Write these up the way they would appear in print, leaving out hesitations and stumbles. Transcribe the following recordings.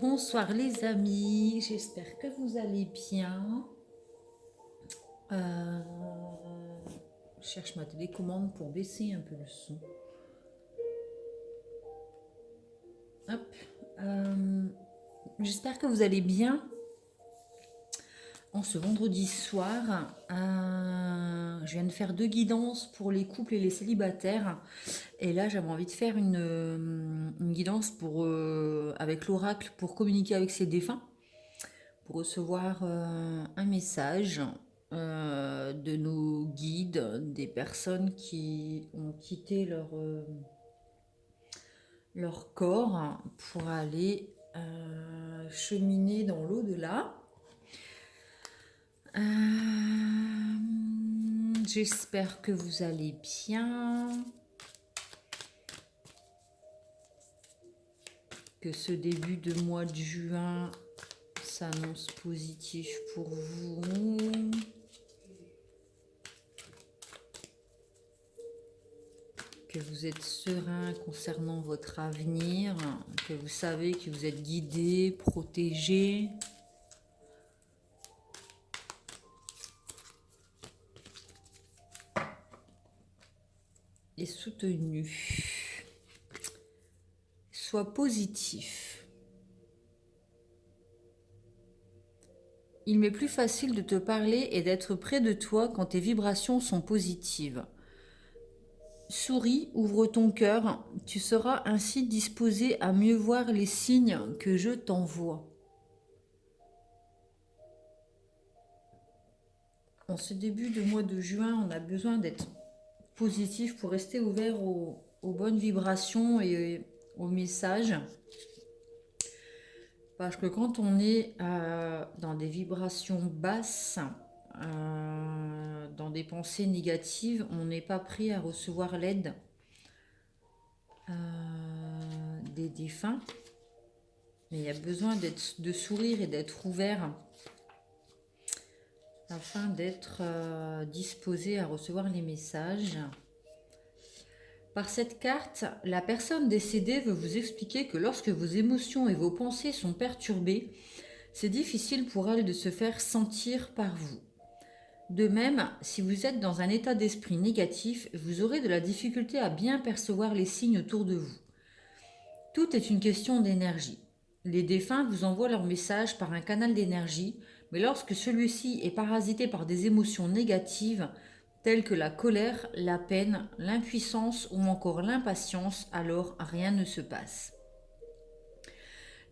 Bonsoir les amis, j'espère que vous allez bien. Euh, je cherche ma télécommande pour baisser un peu le son. Hop. J'espère que vous allez bien. En ce vendredi soir, je viens de faire 2 guidances pour les couples et les célibataires. Et là, j'avais envie de faire une guidance avec l'oracle pour communiquer avec ses défunts, pour recevoir un message de nos guides, des personnes qui ont quitté leur corps pour aller cheminer dans l'au-delà. J'espère que vous allez bien, que ce début de mois de juin s'annonce positif pour vous. Que vous êtes serein concernant votre avenir, que vous savez que vous êtes guidé, protégé. Et soutenu. Sois positif. Il m'est plus facile de te parler et d'être près de toi quand tes vibrations sont positives. Souris, ouvre ton cœur, tu seras ainsi disposé à mieux voir les signes que je t'envoie. En ce début de mois de juin, on a besoin d'être positif pour rester ouvert aux bonnes vibrations et aux messages. Parce que quand on est dans des vibrations basses, dans des pensées négatives, on n'est pas prêt à recevoir l'aide des défunts. Mais il y a besoin de sourire et d'être ouvert afin d'être disposé à recevoir les messages. Par cette carte, la personne décédée veut vous expliquer que lorsque vos émotions et vos pensées sont perturbées, c'est difficile pour elle de se faire sentir par vous. De même, si vous êtes dans un état d'esprit négatif, vous aurez de la difficulté à bien percevoir les signes autour de vous. Tout est une question d'énergie. Les défunts vous envoient leur message par un canal d'énergie, mais lorsque celui-ci est parasité par des émotions négatives, telles que la colère, la peine, l'impuissance ou encore l'impatience, alors rien ne se passe.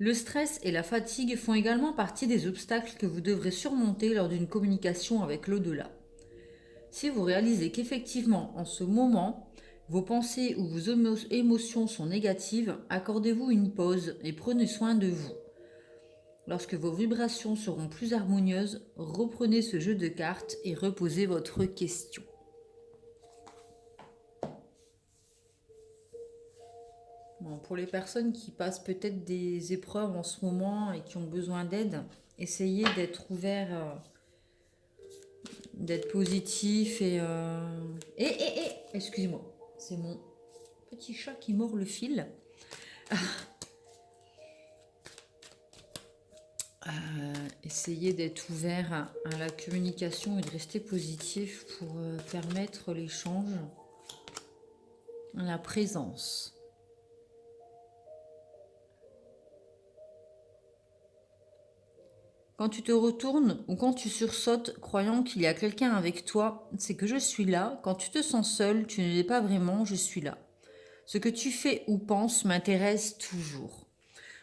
Le stress et la fatigue font également partie des obstacles que vous devrez surmonter lors d'une communication avec l'au-delà. Si vous réalisez qu'effectivement, en ce moment, vos pensées ou vos émotions sont négatives, accordez-vous une pause et prenez soin de vous. Lorsque vos vibrations seront plus harmonieuses, reprenez ce jeu de cartes et reposez votre question. Bon, pour les personnes qui passent peut-être des épreuves en ce moment et qui ont besoin d'aide, essayez d'être ouvert, d'être positif excusez-moi, c'est mon petit chat qui mord le fil. Essayez d'être ouvert à la communication et de rester positif pour permettre l'échange, la présence. Quand tu te retournes ou quand tu sursautes, croyant qu'il y a quelqu'un avec toi, c'est que je suis là. Quand tu te sens seul, tu ne l'es pas vraiment, je suis là. Ce que tu fais ou penses m'intéresse toujours.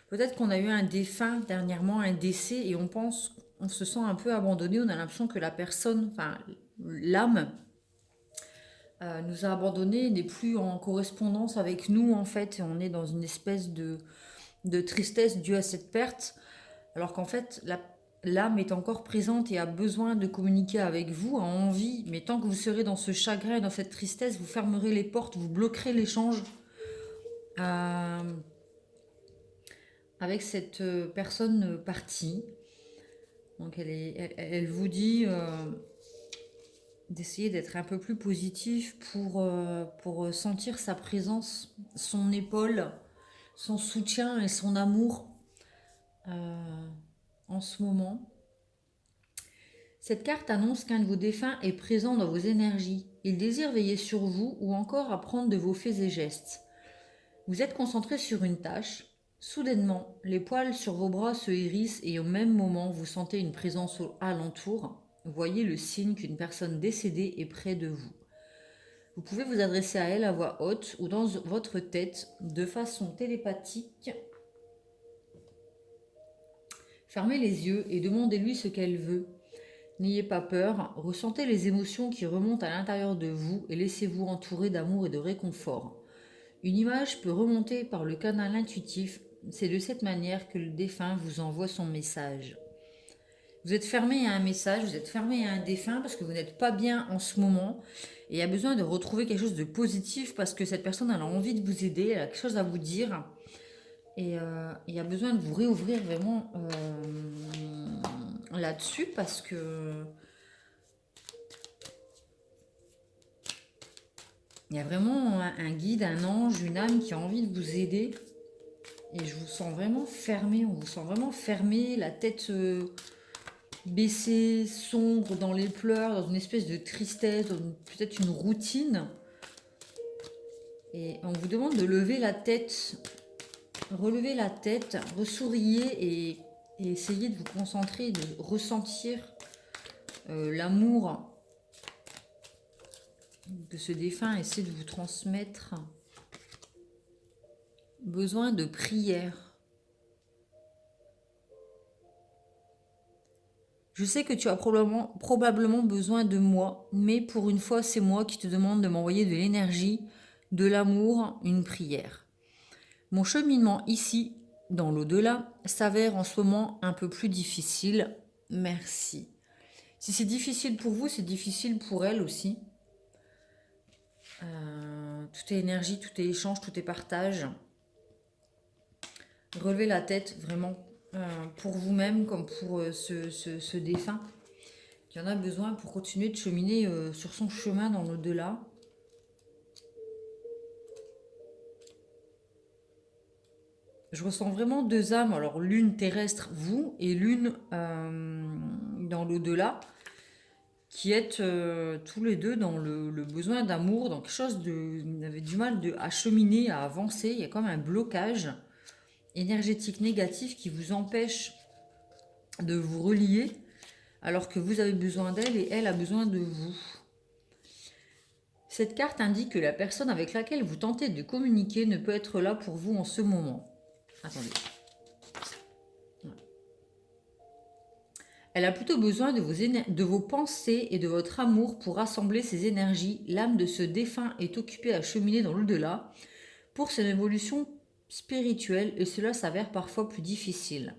Peut-être qu'on a eu un défunt dernièrement, un décès, et on se sent un peu abandonné. On a l'impression que la personne, enfin l'âme, nous a abandonnés, n'est plus en correspondance avec nous en fait. Et on est dans une espèce de tristesse due à cette perte. Alors qu'en fait, l'âme est encore présente et a besoin de communiquer avec vous, a envie, mais tant que vous serez dans ce chagrin et dans cette tristesse, vous fermerez les portes, vous bloquerez l'échange avec cette personne partie. Donc elle vous dit d'essayer d'être un peu plus positif pour sentir sa présence, son épaule, son soutien et son amour en ce moment. Cette carte annonce qu'un de vos défunts est présent dans vos énergies. Il désire veiller sur vous ou encore apprendre de vos faits et gestes. Vous êtes concentré sur une tâche. Soudainement, les poils sur vos bras se hérissent et au même moment, vous sentez une présence alentour. Voyez le signe qu'une personne décédée est près de vous. Vous pouvez vous adresser à elle à voix haute ou dans votre tête de façon télépathique. Fermez les yeux et demandez-lui ce qu'elle veut. N'ayez pas peur, ressentez les émotions qui remontent à l'intérieur de vous et laissez-vous entourer d'amour et de réconfort. Une image peut remonter par le canal intuitif, c'est de cette manière que le défunt vous envoie son message. Vous êtes fermé à un message, vous êtes fermé à un défunt parce que vous n'êtes pas bien en ce moment et il y a besoin de retrouver quelque chose de positif parce que cette personne elle a envie de vous aider, elle a quelque chose à vous dire et il y a besoin de vous réouvrir vraiment là-dessus parce que il y a vraiment un guide, un ange, une âme qui a envie de vous aider. Et je vous sens vraiment fermé, on vous sent vraiment fermé, la tête baissée, sombre, dans les pleurs, dans une espèce de tristesse, peut-être une routine. Et on vous demande de lever la tête, relever la tête, ressourier et essayer de vous concentrer, de ressentir l'amour que ce défunt essaie de vous transmettre. Besoin de prière. Je sais que tu as probablement besoin de moi, mais pour une fois, c'est moi qui te demande de m'envoyer de l'énergie, de l'amour, une prière. Mon cheminement ici, dans l'au-delà, s'avère en ce moment un peu plus difficile. Merci. Si c'est difficile pour vous, c'est difficile pour elle aussi. Tout est énergie, tout est échange, tout est partage. Relevez la tête vraiment pour vous-même comme pour ce défunt qui en a besoin pour continuer de cheminer sur son chemin dans l'au-delà. Je ressens vraiment deux âmes, alors l'une terrestre, vous, et l'une dans l'au-delà, qui êtes tous les deux dans le besoin d'amour, dans quelque chose de... Vous avez du mal à cheminer, à avancer, il y a comme un blocage énergétique négatif qui vous empêche de vous relier, alors que vous avez besoin d'elle et elle a besoin de vous. Cette carte indique que la personne avec laquelle vous tentez de communiquer ne peut être là pour vous en ce moment. Attendez. Elle a plutôt besoin de vos pensées et de votre amour pour rassembler ses énergies. L'âme de ce défunt est occupée à cheminer dans l'au-delà pour son évolution spirituelle et cela s'avère parfois plus difficile.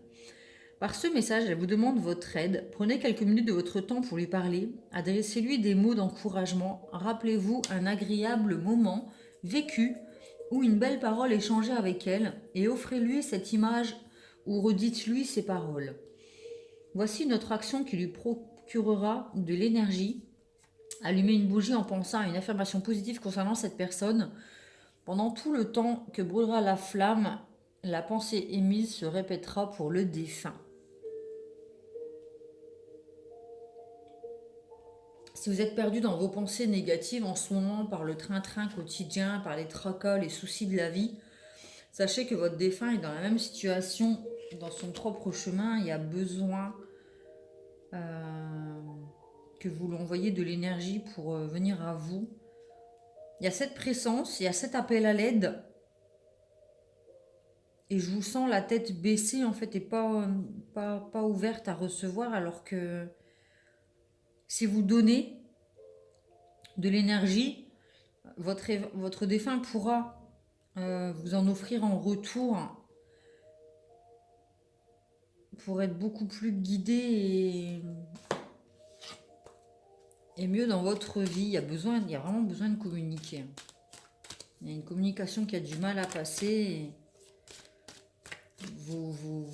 Par ce message, elle vous demande votre aide. Prenez quelques minutes de votre temps pour lui parler. Adressez-lui des mots d'encouragement. Rappelez-vous un agréable moment vécu ou une belle parole échangée avec elle et offrez-lui cette image ou redites-lui ces paroles. Voici une autre action qui lui procurera de l'énergie. Allumez une bougie en pensant à une affirmation positive concernant cette personne. Pendant tout le temps que brûlera la flamme, la pensée émise se répétera pour le défunt. Si vous êtes perdu dans vos pensées négatives en ce moment par le train-train quotidien, par les tracas, les soucis de la vie, sachez que votre défunt est dans la même situation, dans son propre chemin. Il y a besoin que vous lui envoyiez de l'énergie pour venir à vous. Il y a cette présence, il y a cet appel à l'aide. Et je vous sens la tête baissée en fait et pas ouverte à recevoir alors que si vous donnez de l'énergie, votre défunt pourra vous en offrir en retour pour être beaucoup plus guidé et mieux dans votre vie. Il y a vraiment besoin de communiquer. Il y a une communication qui a du mal à passer. Vous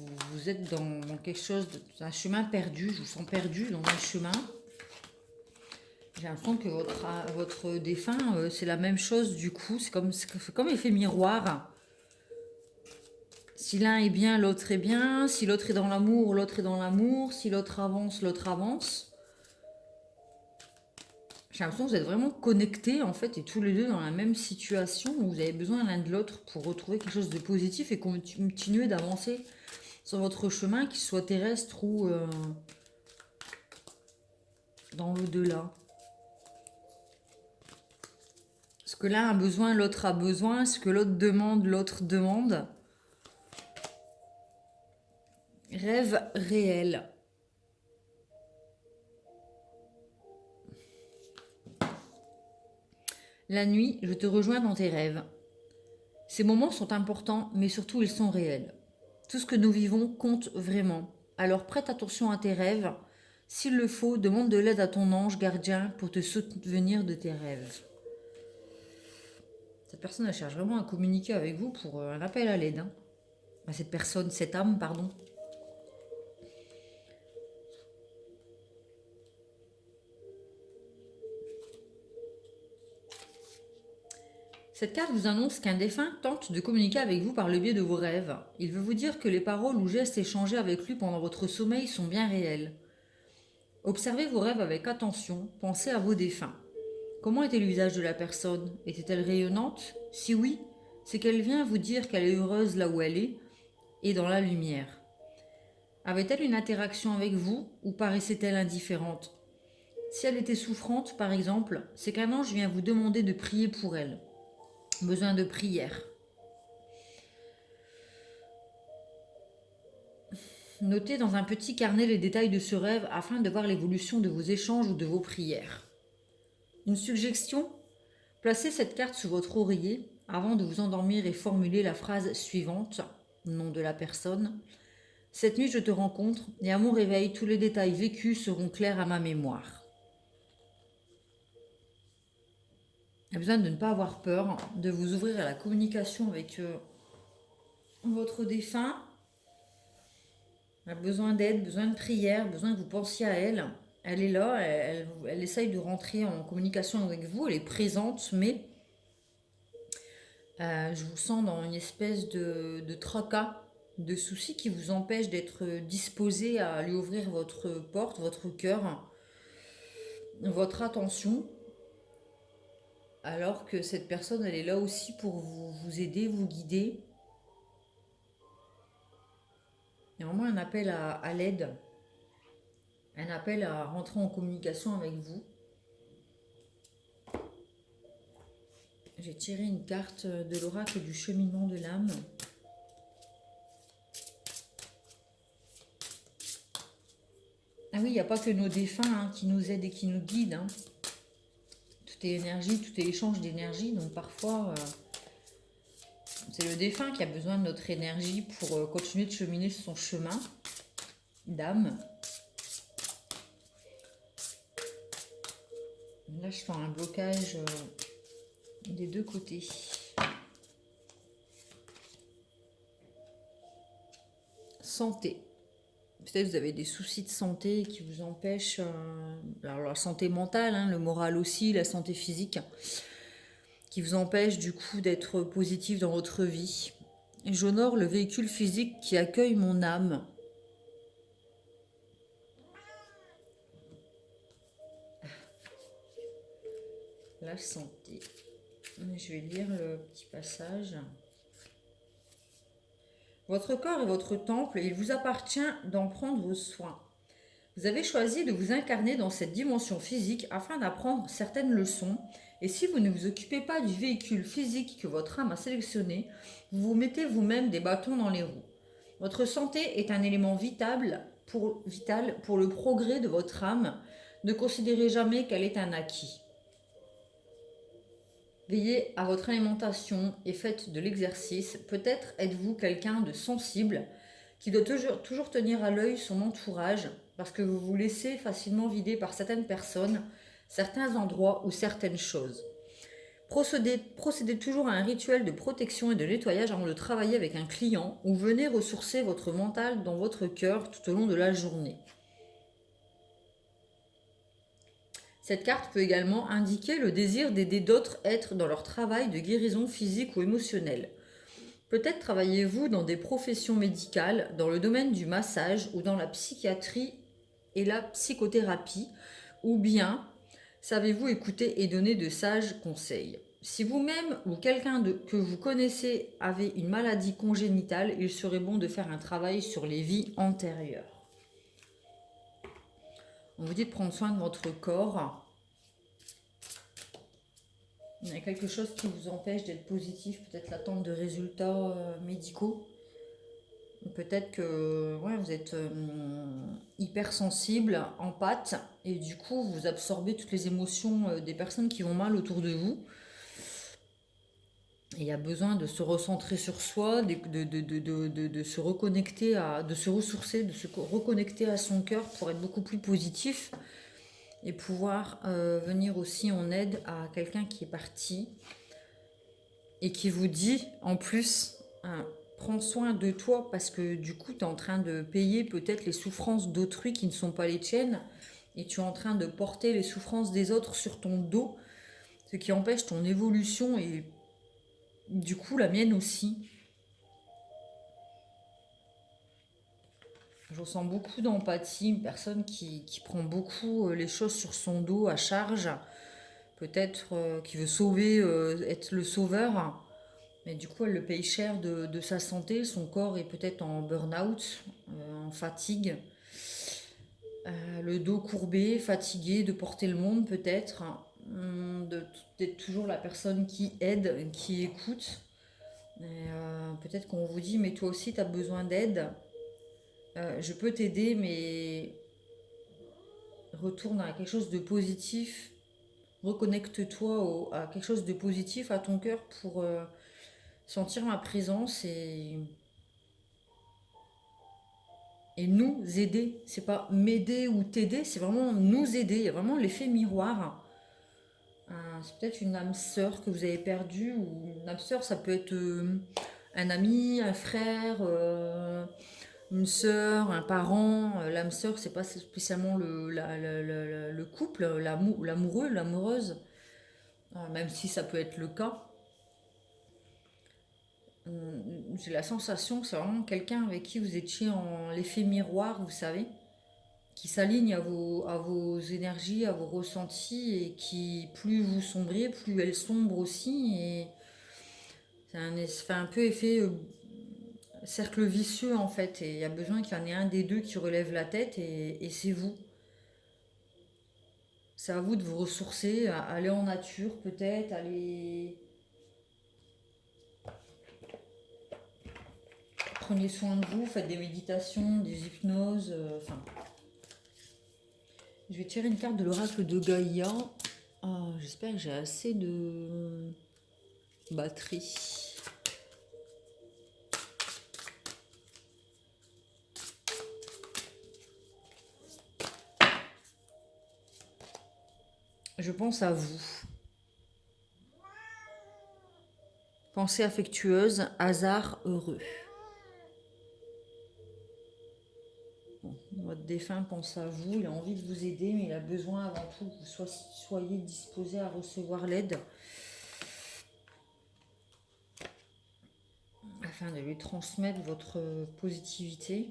êtes dans quelque chose, un chemin perdu. Je vous sens perdu dans un chemin. J'ai l'impression que votre défunt, c'est la même chose du coup. C'est comme effet miroir. Si l'un est bien, l'autre est bien. Si l'autre est dans l'amour, l'autre est dans l'amour. Si l'autre avance, l'autre avance. J'ai l'impression que vous êtes vraiment connectés en fait et tous les deux dans la même situation où vous avez besoin l'un de l'autre pour retrouver quelque chose de positif et continuer d'avancer sur votre chemin, qu'il soit terrestre ou dans l'au-delà. Ce que l'un a besoin, l'autre a besoin. Ce que l'autre demande, l'autre demande. Rêve réel. La nuit, je te rejoins dans tes rêves. Ces moments sont importants, mais surtout ils sont réels. Tout ce que nous vivons compte vraiment. Alors prête attention à tes rêves. S'il le faut, demande de l'aide à ton ange gardien pour te soutenir de tes rêves. Cette personne, elle cherche vraiment à communiquer avec vous pour un appel à l'aide. Hein. Cette personne, cette âme, pardon. Cette carte vous annonce qu'un défunt tente de communiquer avec vous par le biais de vos rêves. Il veut vous dire que les paroles ou gestes échangés avec lui pendant votre sommeil sont bien réels. Observez vos rêves avec attention, pensez à vos défunts. Comment était le visage de la personne? Était-elle rayonnante? Si oui, c'est qu'elle vient vous dire qu'elle est heureuse là où elle est et dans la lumière. Avait-elle une interaction avec vous ou paraissait-elle indifférente? Si elle était souffrante, par exemple, c'est qu'un ange vient vous demander de prier pour elle. Besoin de prière. Notez dans un petit carnet les détails de ce rêve afin de voir l'évolution de vos échanges ou de vos prières. Une suggestion? Placez cette carte sous votre oreiller avant de vous endormir et formulez la phrase suivante, nom de la personne. Cette nuit, je te rencontre et à mon réveil, tous les détails vécus seront clairs à ma mémoire. Il y a besoin de ne pas avoir peur, de vous ouvrir à la communication avec votre défunt. Elle a besoin d'aide, besoin de prière, besoin que vous pensiez à elle. Elle est là, elle essaye de rentrer en communication avec vous, elle est présente, mais je vous sens dans une espèce de tracas, de soucis qui vous empêchent d'être disposé à lui ouvrir votre porte, votre cœur, votre attention. Alors que cette personne, elle est là aussi pour vous aider, vous guider. Il y a vraiment un appel à l'aide, un appel à rentrer en communication avec vous. J'ai tiré une carte de l'oracle du cheminement de l'âme. Ah oui, il n'y a pas que nos défunts qui nous aident et qui nous guident. Hein. Tout est énergie, tout est échange d'énergie. Donc parfois, c'est le défunt qui a besoin de notre énergie pour continuer de cheminer son chemin d'âme. Là, je sens un blocage des deux côtés. Santé. Peut-être que vous avez des soucis de santé qui vous empêchent, alors la santé mentale, le moral aussi, la santé physique, qui vous empêchent du coup d'être positif dans votre vie. Et j'honore le véhicule physique qui accueille mon âme. La santé. Je vais lire le petit passage. Votre corps est votre temple et il vous appartient d'en prendre soin. Vous avez choisi de vous incarner dans cette dimension physique afin d'apprendre certaines leçons. Et si vous ne vous occupez pas du véhicule physique que votre âme a sélectionné, vous vous mettez vous-même des bâtons dans les roues. Votre santé est un élément vital pour le progrès de votre âme. Ne considérez jamais qu'elle est un acquis. Veillez à votre alimentation et faites de l'exercice. Peut-être êtes-vous quelqu'un de sensible qui doit toujours tenir à l'œil son entourage parce que vous vous laissez facilement vider par certaines personnes, certains endroits ou certaines choses. Procédez toujours à un rituel de protection et de nettoyage avant de travailler avec un client ou venez ressourcer votre mental dans votre cœur tout au long de la journée. Cette carte peut également indiquer le désir d'aider d'autres êtres dans leur travail de guérison physique ou émotionnelle. Peut-être travaillez-vous dans des professions médicales, dans le domaine du massage ou dans la psychiatrie et la psychothérapie, ou bien savez-vous écouter et donner de sages conseils. Si vous-même ou quelqu'un que vous connaissez avez une maladie congénitale, il serait bon de faire un travail sur les vies antérieures. On vous dit de prendre soin de votre corps. Il y a quelque chose qui vous empêche d'être positif, peut-être l'attente de résultats médicaux. Peut-être que vous êtes hypersensible, empathe, et du coup vous absorbez toutes les émotions des personnes qui vont mal autour de vous. Et il y a besoin de se recentrer sur soi, de se reconnecter, de se ressourcer, de se reconnecter à son cœur pour être beaucoup plus positif et pouvoir venir aussi en aide à quelqu'un qui est parti et qui vous dit en plus, prends soin de toi parce que du coup tu es en train de payer peut-être les souffrances d'autrui qui ne sont pas les tiennes et tu es en train de porter les souffrances des autres sur ton dos, ce qui empêche ton évolution et du coup la mienne aussi. Je ressens beaucoup d'empathie, une personne qui prend beaucoup les choses sur son dos à charge, peut-être qui veut sauver, être le sauveur, mais du coup elle le paye cher de sa santé, son corps est peut-être en burn-out, en fatigue, le dos courbé, fatigué de porter le monde peut-être, d'être toujours la personne qui aide, qui écoute. Peut-être qu'on vous dit mais toi aussi tu as besoin d'aide. Je peux t'aider, mais retourne à quelque chose de positif. Reconnecte-toi à quelque chose de positif, à ton cœur pour sentir ma présence et nous aider. C'est pas m'aider ou t'aider, c'est vraiment nous aider. Il y a vraiment l'effet miroir. C'est peut-être une âme sœur que vous avez perdue, ou une âme sœur, ça peut être un ami, un frère. Une sœur, un parent. L'âme sœur, c'est pas spécialement le couple, l'amoureux, l'amoureuse, même si ça peut être le cas. J'ai la sensation que c'est vraiment quelqu'un avec qui vous étiez en l'effet miroir, vous savez, qui s'aligne à vos énergies, à vos ressentis, et qui, plus vous sombriez, plus elle sombre aussi. Et fait un peu effet cercle vicieux en fait, et il y a besoin qu'il y en ait un des deux qui relève la tête, et c'est vous. C'est à vous de vous ressourcer, aller en nature peut-être, aller... Prenez soin de vous, faites des méditations, des hypnoses, enfin... Je vais tirer une carte de l'oracle de Gaïa. J'espère que j'ai assez de batterie. Je pense à vous. Pensée affectueuse, hasard heureux. Bon, votre défunt pense à vous, il a envie de vous aider, mais il a besoin avant tout que vous soyez disposé à recevoir l'aide afin de lui transmettre votre positivité.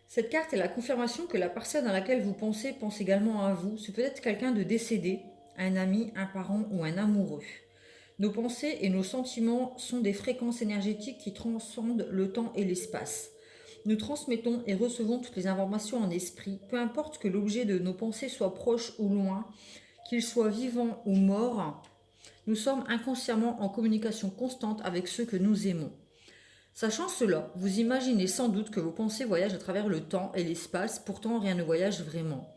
Cette carte est la confirmation que la personne à laquelle vous pensez pense également à vous. C'est peut-être quelqu'un de décédé, un ami, un parent ou un amoureux. Nos pensées et nos sentiments sont des fréquences énergétiques qui transcendent le temps et l'espace. Nous transmettons et recevons toutes les informations en esprit, peu importe que l'objet de nos pensées soit proche ou loin, qu'il soit vivant ou mort. Nous sommes inconsciemment en communication constante avec ceux que nous aimons. Sachant cela, vous imaginez sans doute que vos pensées voyagent à travers le temps et l'espace, pourtant rien ne voyage vraiment.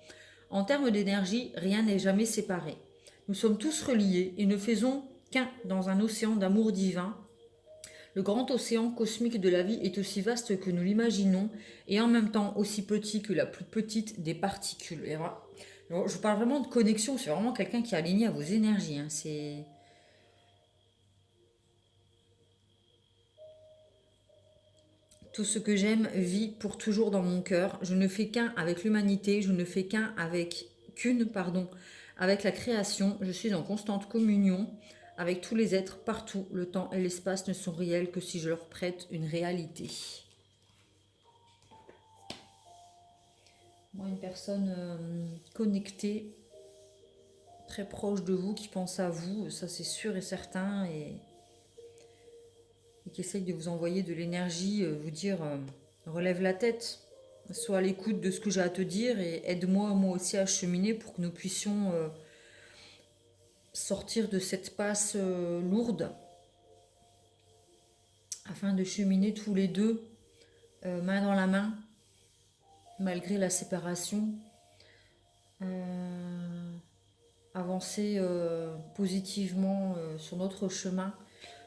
En termes d'énergie, rien n'est jamais séparé. Nous sommes tous reliés et ne faisons qu'un dans un océan d'amour divin. Le grand océan cosmique de la vie est aussi vaste que nous l'imaginons et en même temps aussi petit que la plus petite des particules. Et voilà. Je parle vraiment de connexion, c'est vraiment quelqu'un qui est aligné à vos énergies. C'est... Tout ce que j'aime vit pour toujours dans mon cœur. Je ne fais qu'un avec l'humanité, je ne fais qu'une avec la création. Je suis en constante communion avec tous les êtres partout. Le temps et l'espace ne sont réels que si je leur prête une réalité. Moi, une personne connectée, très proche de vous, qui pense à vous, ça c'est sûr et certain, et qui essaye de vous envoyer de l'énergie, vous dire relève la tête, sois à l'écoute de ce que j'ai à te dire et aide-moi moi aussi à cheminer pour que nous puissions sortir de cette passe lourde afin de cheminer tous les deux main dans la main malgré la séparation, avancer positivement sur notre chemin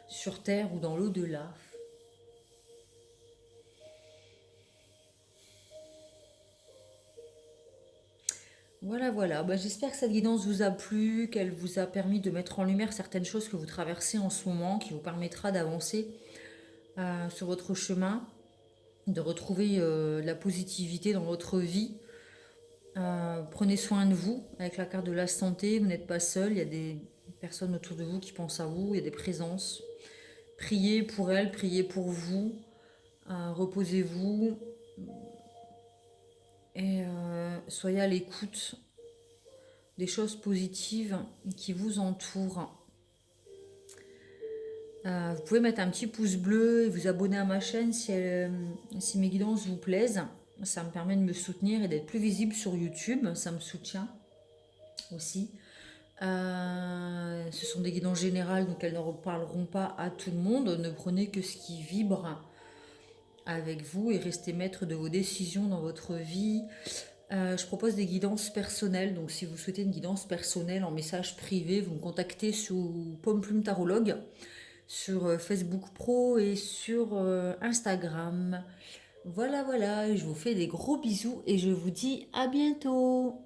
sur Terre ou dans l'au-delà. Voilà, voilà. Bah, j'espère que cette guidance vous a plu, qu'elle vous a permis de mettre en lumière certaines choses que vous traversez en ce moment, qui vous permettra d'avancer sur votre chemin, de retrouver la positivité dans votre vie. Prenez soin de vous avec la carte de la santé, vous n'êtes pas seul, il y a des personnes autour de vous qui pensent à vous, il y a des présences. Priez pour elles, priez pour vous, reposez-vous et soyez à l'écoute des choses positives qui vous entourent. Vous pouvez mettre un petit pouce bleu et vous abonner à ma chaîne si mes guidances vous plaisent. Ça me permet de me soutenir et d'être plus visible sur YouTube. Ça me soutient aussi. Ce sont des guidances générales, donc elles ne parleront pas à tout le monde. Ne prenez que ce qui vibre avec vous et restez maître de vos décisions dans votre vie. Je propose des guidances personnelles, donc si vous souhaitez une guidance personnelle en message privé, vous me contactez sous Pomme Plume Tarologue sur Facebook Pro et sur Instagram. Voilà, voilà, je vous fais des gros bisous et je vous dis à bientôt.